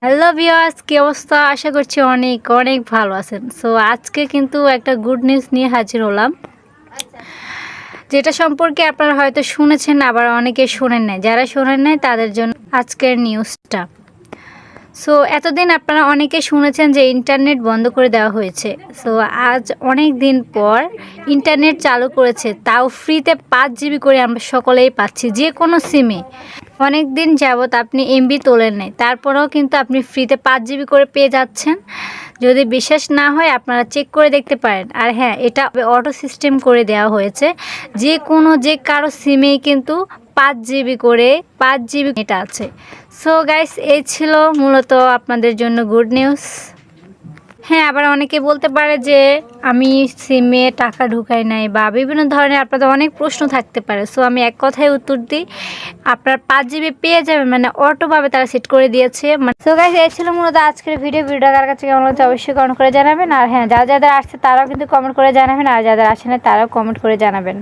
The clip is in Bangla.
হ্যালো ভিউয়ার্স, কি অবস্থা? আশা করছি অনেক অনেক ভালো আছেন। সো আজকে কিন্তু একটা গুড নিউজ নিয়ে হাজির হলাম, যেটা সম্পর্কে আপনারা হয়তো শুনেছেন, আবার অনেকে শোনেন নাই। যারা শোনেন নাই তাদের জন্য আজকের নিউজটা। সো এতদিন আপনারা অনেকে শুনেছেন যে ইন্টারনেট বন্ধ করে দেওয়া হয়েছে। সো আজ অনেক দিন পর ইন্টারনেট চালু করেছে, তাও ফ্রিতে 5 জিবি করে আমরা সকলেই পাচ্ছি যে কোনো সিমে। অনেক দিন যাবত আপনি এমবি তোলেন নাই, তারপরেও কিন্তু আপনি ফ্রিতে 5 জিবি করে পেয়ে যাচ্ছেন। যদি বিশ্বাস না হয় আপনারা চেক করে দেখতে পারেন। আর হ্যাঁ, এটা অটো সিস্টেম করে দেওয়া হয়েছে, যে কারো সিমেই কিন্তু 5 জিবি করে 5 জিবি এটা আছে। সো গাইস, এই ছিল মূলত আপনাদের জন্য গুড নিউজ। হ্যাঁ, আবার অনেকে বলতে পারে যে আমি সিমে টাকা ঢুকাই নাই, বা বিভিন্ন ধরনের আপনাদের অনেক প্রশ্ন থাকতে পারে। সো আমি এক কথায় উত্তর দিই, আপনার 5 জিবি পেয়ে যাবেন, মানে অটোভাবে তারা সেট করে দিয়েছে। সো গাইস, এই ছিল মূলত আজকের ভিডিওটা কার কাছে কেমন লাগছে অবশ্যই কমেন্ট করে জানাবেন। আর হ্যাঁ, যারা যাদের আসছে তারাও কিন্তু কমেন্ট করে জানাবেন, আর যাদের আসে না তারাও কমেন্ট করে জানাবেন।